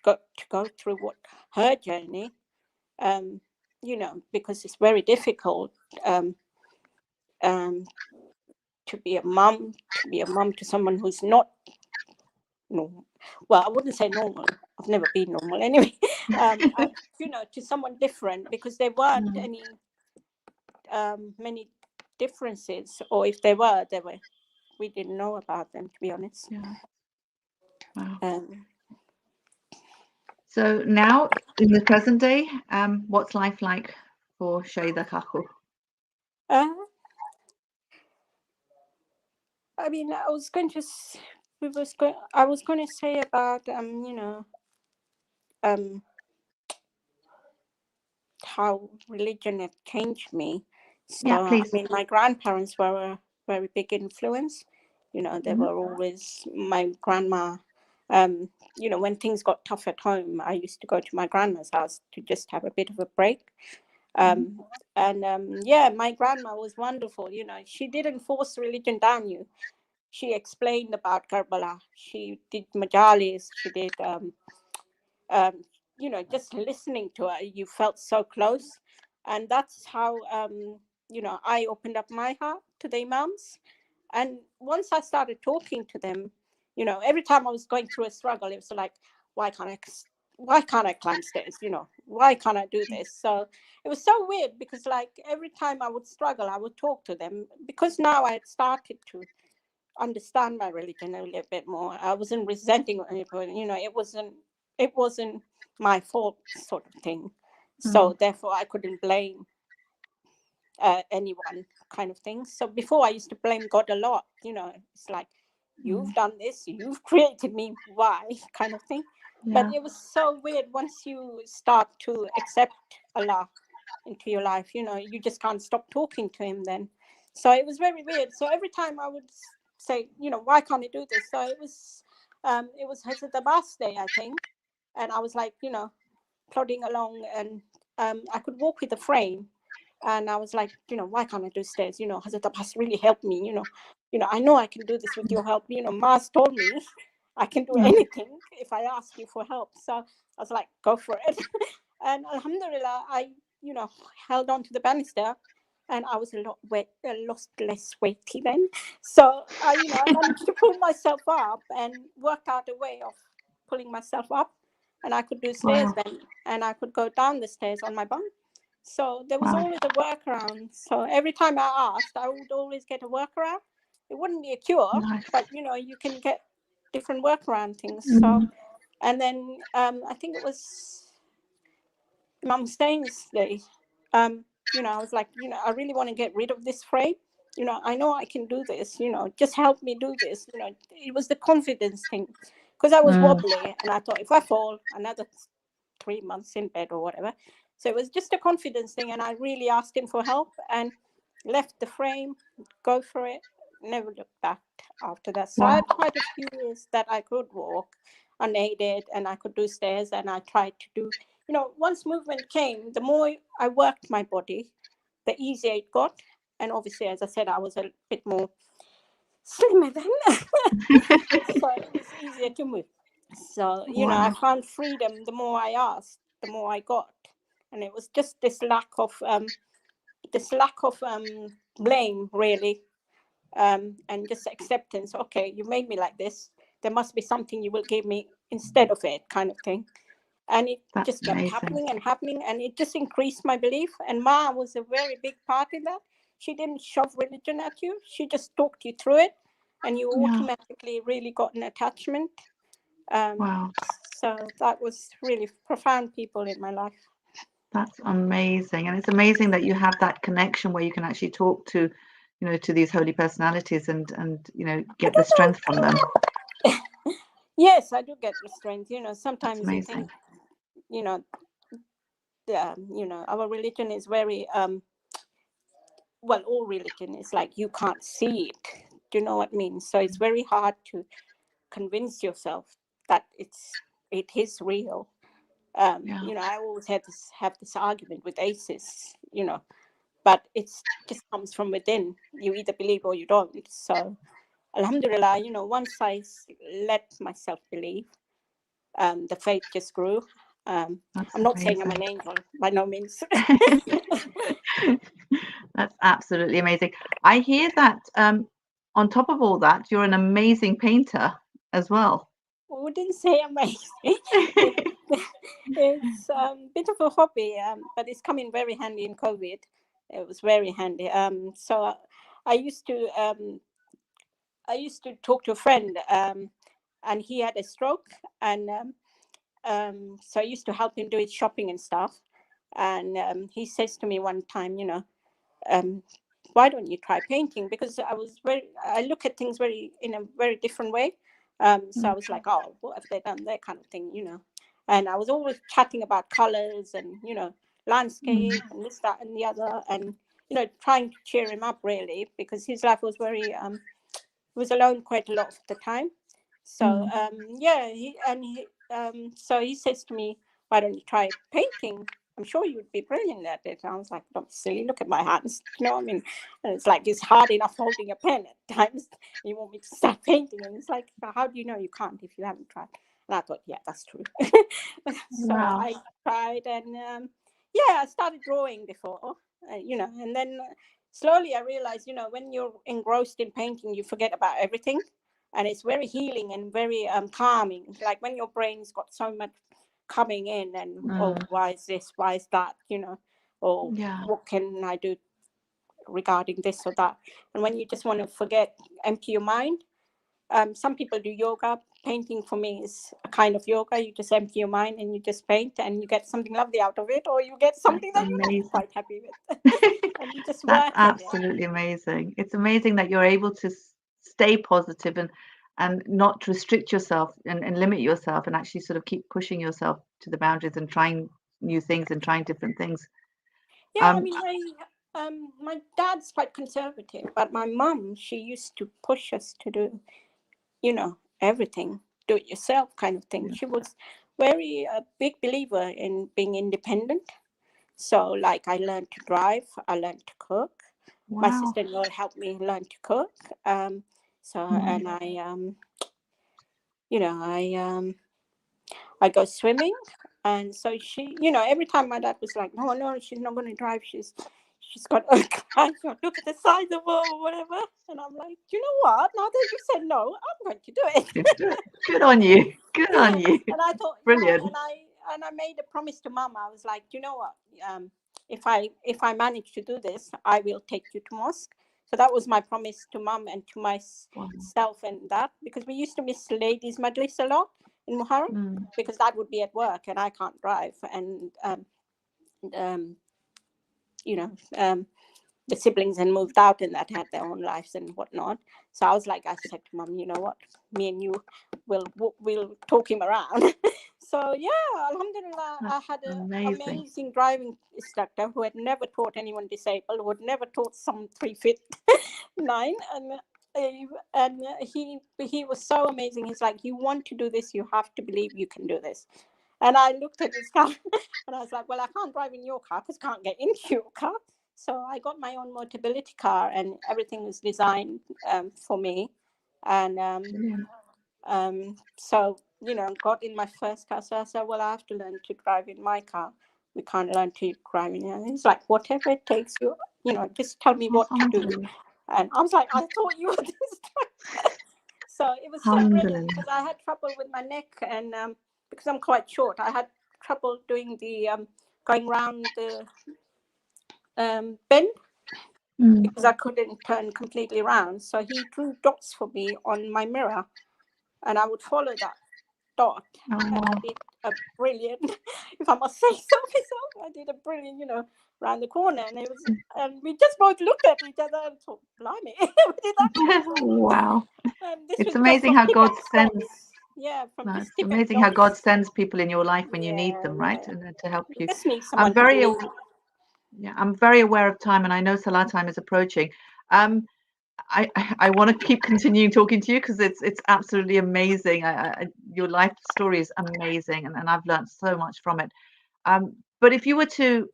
got to go through what her journey. Um, because it's very difficult. Um, um, to be a mum to someone who's not normal. Well, I wouldn't say normal. I've never been normal anyway. To someone different, because there weren't Mm, any many. differences, or if we didn't know about them, to be honest. Yeah. Wow. Um, So now, in the present day, what's life like for Shahida Khaku? uh, I mean, I was going to say about how religion had changed me. So Yeah, I please. mean, my grandparents were a very big influence. They Mhm. were always my grandma. When things got tough at home, I used to go to my grandma's house to just have a bit of a break. My grandma was wonderful. She didn't force religion down you. She explained about Karbala. She did majalis. She did, just listening to her, you felt so close. And that's how, I opened up my heart to the imams. And once I started talking to them, every time I was going through a struggle, it was like, why can't I? Why can't I climb stairs? Why can't I do this? So it was so weird because, like, every time I would struggle, I would talk to them because now I had started to understand my religion a little bit more. I wasn't resenting anybody. It wasn't my fault, sort of thing. So therefore, I couldn't blame anyone, kind of thing. So before, I used to blame God a lot. It's like, you've done this, you've created me, why, kind of thing. But Yeah. it was so weird once you start to accept Allah into your life. You just can't stop talking to him then. So it was very weird. So every time I would say, why can't I do this? So it was Hazrat Abbas Day, I think. And I was like, plodding along, and I could walk with a frame. And I was like, why can't I do stairs? Hazrat Abbas really helped me. I know I can do this with your help. Mars told me I can do Mm. anything if I ask you for help. So I was like, go for it. And Alhamdulillah, I held on to the banister, and I was a lot less weighty then. So I managed to pull myself up and worked out a way of pulling myself up, and I could do stairs Wow. then, and I could go down the stairs on my bum. So there was Wow. always a workaround. So every time I asked, I would always get a workaround. It wouldn't be a cure, Nice. but you can get different workaround things. So, Mm. and then I think it was Mum Staines Day. I was like, I really want to get rid of this frame. I know I can do this. Just help me do this. It was the confidence thing, because I was Mm. wobbly, and I thought, if I fall, another 3 months in bed or whatever. So it was just a confidence thing, and I really asked him for help and left the frame, go for it, never looked back after that. So I Wow. had quite a few years that I could walk unaided, and I could do stairs, and I tried to do, once movement came, the more I worked my body, the easier it got. And obviously, as I said, I was a bit more slimmer then. So it was easier to move. So, I Wow. found freedom. The more I asked, the more I got. And it was just this lack of blame, really, and just acceptance. Okay, you made me like this. There must be something you will give me instead of it, kind of thing. And it That's just kept amazing. happening and happening, and it just increased my belief. And Ma was a very big part in that. She didn't shove religion at you. She just talked you through it, and you Yeah. automatically really got an attachment. Um, Wow. so that was really profound people in my life. That's amazing. And it's amazing that you have that connection where you can actually talk to, to these holy personalities and I get the don't strength from them. know. Yes, I do get restrained. That's Sometimes you think, amazing. you know, our religion is very, well, all religion is like you can't see it. Do you know what I mean? So it's very hard to convince yourself that it is real. Yeah. I always have this argument with atheists, but it's just comes from within. You either believe or you don't. So Alhamdulillah, once I let myself believe, the faith just grew. That's I'm not saying I'm amazing. an angel, by no means. That's absolutely amazing. I hear that on top of all that, you're an amazing painter as well. Wouldn't say amazing. It's a bit of a hobby, but it's coming very handy in COVID. It was very handy. So I used to talk to a friend, and he had a stroke, and so I used to help him do his shopping and stuff. And he says to me one time, um, why don't you try painting? Because I look at things in a very different way. So I was like, oh, what have they done? That kind of thing, And I was always chatting about colors and, landscape and this, that, and the other. And, trying to cheer him up, really, because his life was was alone quite a lot of the time. So, so he says to me, why don't you try painting? I'm sure you would be brilliant at it. I was like, don't be silly, look at my hands. You know what I mean? And it's like, it's hard enough holding a pen at times. You want me to start painting? And it's like, how do you know you can't if you haven't tried? And I thought, yeah, that's true. So I tried, and I started drawing before, and then slowly I realized, when you're engrossed in painting, you forget about everything. And it's very healing and very calming. Like when your brain's got so much coming in, and oh, why is this, why is that, or what can I do regarding this or that. And when you just want to forget, empty your mind. Some people do yoga. Painting for me is a kind of yoga. You just empty your mind and you just paint, and you get something lovely out of it, or you get something that you're not quite happy with. And you just That's work absolutely amazing. It's amazing that you're able to stay positive and not restrict yourself and limit yourself, and actually sort of keep pushing yourself to the boundaries and trying new things and trying different things. Yeah, I mean, my dad's quite conservative, but my mum, she used to push us to do, everything, do it yourself kind of thing. She was very a big believer in being independent. So, like, I learned to drive, I learned to cook. My sister-in-law helped me learn to cook. And I go swimming. And so she, every time my dad was like, no, she's not going to drive. She's got a car. Look at the size of her or whatever. And I'm like, you know what? Now that you said no, I'm going to do it. Good on you. Good on you. And I thought, brilliant. And I made a promise to Mum. I was like, you know what? If I manage to do this, I will take you to mosque. So that was my promise to Mum and to myself, and that, because we used to miss ladies' majlis a lot in Muharram, because that would be at work and I can't drive. And the siblings had moved out and that had their own lives and whatnot. So I said to Mum, you know what, me and you we'll talk him around. So yeah, alhamdulillah, I had an amazing driving instructor who had never taught anyone disabled, who had never taught some 3 feet 9, and he was so amazing. He's like, you want to do this, you have to believe you can do this. And I looked at his car and I was like, well, I can't drive in your car because I can't get into your car. So I got my own mobility car, and everything was designed for me. And so, got in my first car. So I said, well, I have to learn to drive in my car. We can't learn to drive in. And he's like, whatever it takes, you just tell me what to do. And I was like, I thought you were this time. So it was so brilliant, because I had trouble with my neck, and because I'm quite short, I had trouble doing the going round the bend, because I couldn't turn completely around. So he drew dots for me on my mirror, and I would follow that dot. And I did a brilliant, if I must say so myself, I did a brilliant, around the corner, and it was, and we just both looked at each other and thought, blimey, we did that. Wow. It's amazing how God sends. Yeah, from it's amazing how God sends people in your life when you need them, right? And to help you. Just need someone I'm very aware of time, and I know Salah time is approaching. I want to keep continuing talking to you, because it's absolutely amazing. Your life story is amazing, and I've learned so much from it. But if you were to,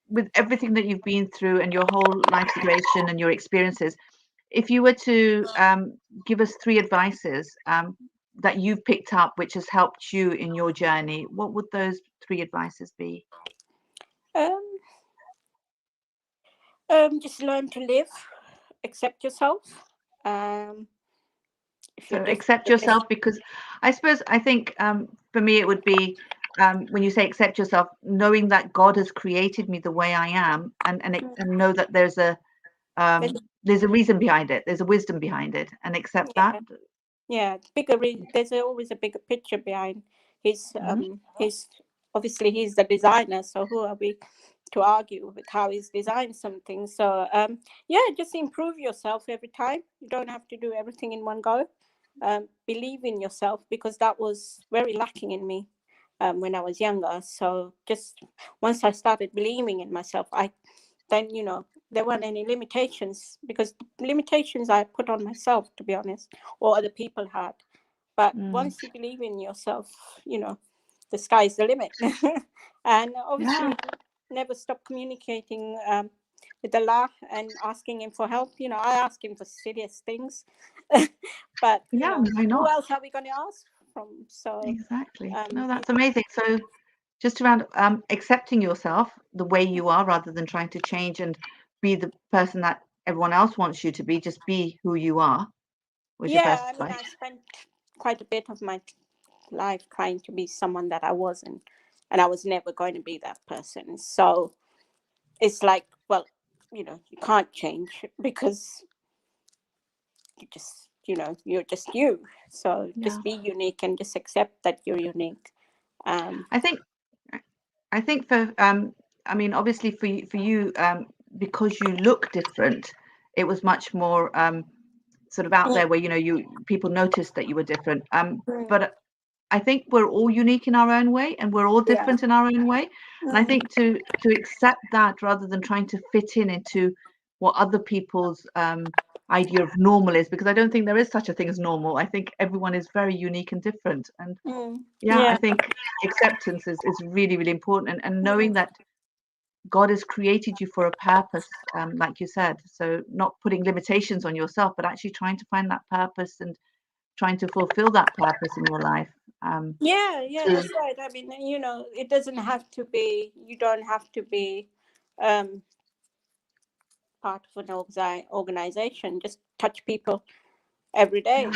with everything that you've been through and your whole life situation and your experiences, if you were to give us 3 advices that you've picked up which has helped you in your journey, what would those 3 advices be? Just learn to live, accept yourself. So accept yourself, because I think for me it would be when you say accept yourself, knowing that God has created me the way I am, and know that there's a reason behind it, there's a wisdom behind it, and accept that. Yeah, yeah. There's always a bigger picture behind Mhm. his. Obviously, he's the designer, so who are we to argue with how he's designed something? So yeah, just improve yourself every time. You don't have to do everything in one go. Believe in yourself, because that was very lacking in me when I was younger. So just once I started believing in myself, then there weren't any limitations, because the limitations I put on myself, to be honest, or other people had. But Mm. once you believe in yourself, the sky's the limit. And Yeah, obviously never stop communicating with Allah and asking him for help. I ask him for serious things. But yeah, why who not? else are we going to ask from? So Exactly. No, yeah. that's amazing. So just around accepting yourself the way you are, rather than trying to change and be the person that everyone else wants you to be, just be who you are, was your Yeah, best I mean, advice. I spent quite a bit of my life trying to be someone that I wasn't, and I was never going to be that person. So it's like, well, you can't change, because you're just you. So Yeah. just be unique and just accept that you're unique. I think I think for I mean, obviously for you, because you look different, it was much more sort of out mm, there where you people noticed that you were different. mm, But I think we're all unique in our own way, and we're all yeah. different in our own way. And I mm, think to accept that, rather than trying to fit in into what other people's idea of normal is, because I don't think there is such a thing as normal. I think everyone is very unique and different. And yeah, I yeah. think acceptance is really, really important, and knowing mm, that God has created you for a purpose, like you said. So not putting limitations on yourself, but actually trying to find that purpose and trying to fulfill that purpose in your life. yeah, To that's right. I mean, it doesn't have to be, you don't have to be um part of an organization. Just touch people every Yeah,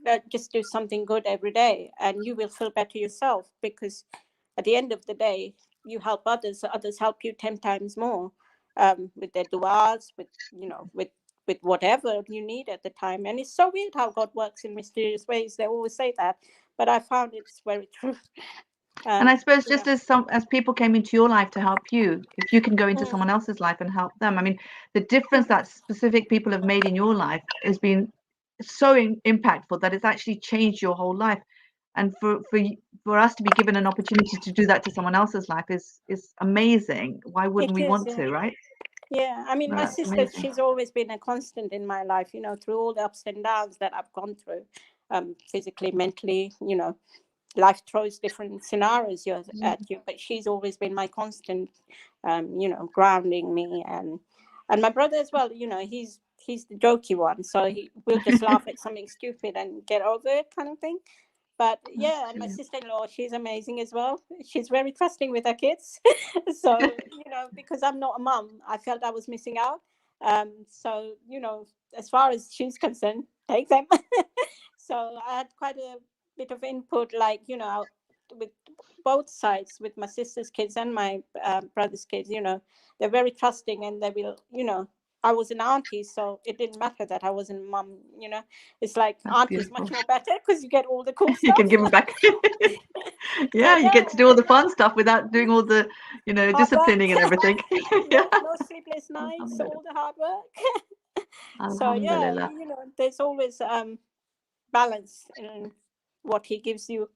day. Just do something good every day, and you will feel better yourself, because at the end of the day, you help others help you 10 times more, with their duas, with whatever you need at the time. And it's so weird how God works in mysterious ways. They always say that, but I found it's very true. and I suppose Yeah. just as people came into your life to help you, if you can go into Mm, someone else's life and help them, I mean, the difference mm, that specific people have made in your life has been so impactful that it's actually changed your whole life. And for us to be given an opportunity to do that to someone else's life is amazing. Why it wouldn't we is, want yeah. to, right? Yeah, I mean, No, my that's sister, amazing. she's always been a constant in my life, through all the ups and downs that I've gone through, physically, mentally, life throws different scenarios at you, but she's always been my constant, grounding me. And my brother as well, he's the jokey one, so he will just laugh at something stupid and get over it, kind of thing. But That's yeah, and my brilliant. sister-in-law, she's amazing as well. She's very trusting with her kids. So because I'm not a mum, I felt I was missing out. So as far as she's concerned, take them. So I had quite a bit of input, like with both sides, with my sister's kids and my brother's kids. They're very trusting, and they will. I was an auntie, so it didn't matter that I wasn't a mum. It's like That's auntie's beautiful. much more better, because you get all the cool You can stuff. give it back. So Yeah, you yeah, get to do all the fun stuff without doing all the, hard work. disciplining and everything. Yeah. No sleepless nights, Alhamdulillah. all the hard work. So yeah, Alhamdulillah. there's always balance in what he gives you.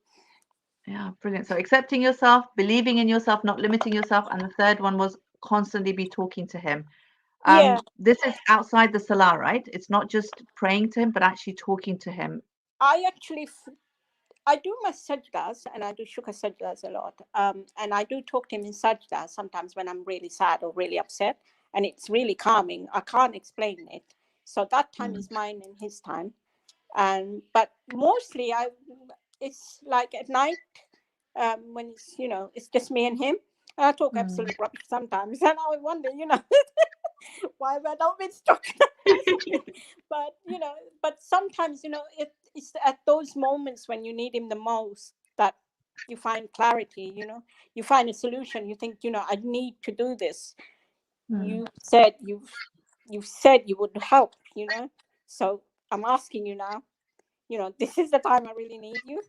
Yeah, brilliant. So accepting yourself, believing in yourself, not limiting yourself, and the third one was constantly be talking to him. Yeah, This is outside the salah, right? It's not just praying to him, but actually talking to him. I actually I do my sajdas, and I do shukr sajdas a lot. And I do talk to him in sajdas sometimes when I'm really sad or really upset, and it's really calming. I can't explain it. So that time Mm, is mine and his time. And but mostly it's like at night, when it's just me and him. And I talk mm. absolute rubbish sometimes, and I wonder, why have I not been struck? But but sometimes it's at those moments when you need him the most that you find clarity, you know, you find a solution. You think, you know, I need to do this. You said you've said you would help, you know. So I'm asking you now, you know, this is the time I really need you.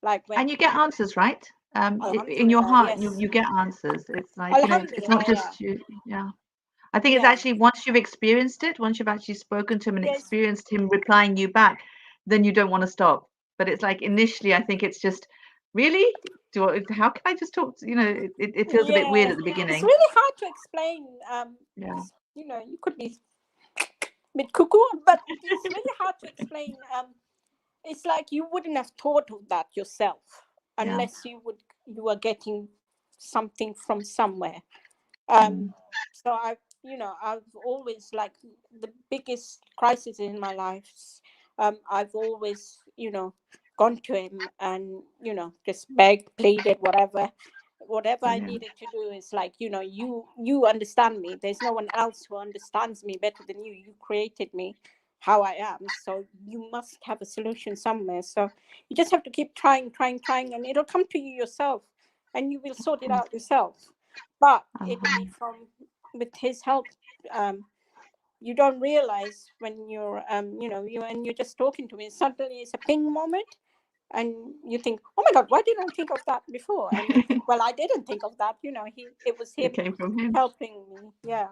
Like when, And you get answers, right? In your alhamdulillah, heart, yes, you get answers. It's like, it's alhamdulillah, not yeah, just you. Yeah. I think it's yeah, actually once you've experienced it, once you've actually spoken to him and yes, experienced him replying you back, then you don't want to stop. But it's like initially, I think it's just really, how can I just talk? It feels a bit weird yeah. at the It's beginning. really hard to explain, Yeah. because, you know, you could be a bit cuckoo, but it's really hard to explain. It's like you wouldn't have thought of that yourself Yeah. unless you were getting something from somewhere. Mm, So I've always, like, the biggest crisis in my life, I've always, you know, gone to him and, you know, just begged, pleaded, whatever I brilliant. needed to do. Is like, you know, you understand me. There's no one else who understands me better than you. You created me how I am, so you must have a solution somewhere. So you just have to keep trying, and it'll come to you yourself, and you will sort it out yourself. But it'll be from with his help. um you don't realize when you're, you know, you're just talking to me, suddenly it's a ping moment, and you think, oh my god, why didn't I think of that before? And you think, well, I didn't think of that, you know, it was It him came from him. helping me. Yeah.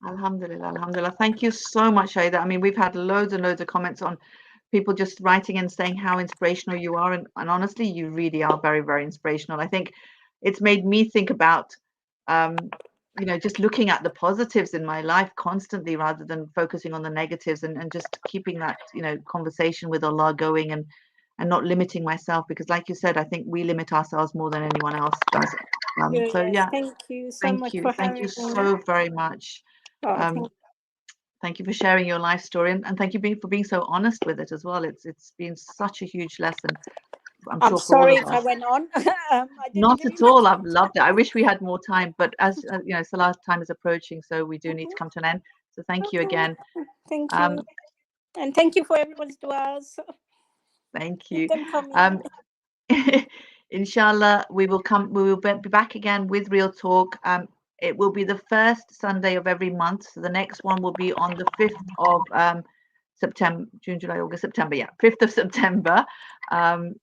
Alhamdulillah, alhamdulillah. Thank you so much, Shahida. I mean, we've had loads and loads of comments on people just writing and saying how inspirational you are. And honestly, you really are very, very inspirational. I think it's made me think about, just looking at the positives in my life constantly rather than focusing on the negatives, and just keeping that, conversation with Allah going, and not limiting myself, because like you said, I think we limit ourselves more than anyone else does. So Yes, yeah, thank you so much for thank you having me. so very much. Oh, Um, Thank you for sharing your life story, and thank you for being so honest with it as well. It's been such a huge lesson, I'm I'm sure, for all sorry of if I us. went on. I didn't Not give you at much all. I've loved it. I wish we had more time, but as Salah's time is approaching, so we do need to time. come to an end. So thank you Okay, again. thank Um, you, and thank you for everyone's duas. Thank Keep you. them coming. Um, Inshallah, we will come. We will be back again with Real Talk. It will be the first Sunday of every month. So the next one will be on the 5th of September, June, July, August, September. Yeah, 5th of September.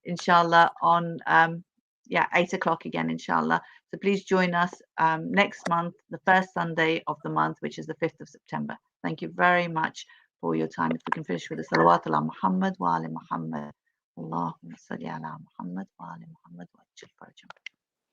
Inshallah, on 8 o'clock again. Inshallah. So please join us next month, the first Sunday of the month, which is the 5th of September. Thank you very much for your time. If we can finish with the salawat ala Muhammad wa ali Muhammad. اللهم صل على محمد وآل محمد وعجل فرجهم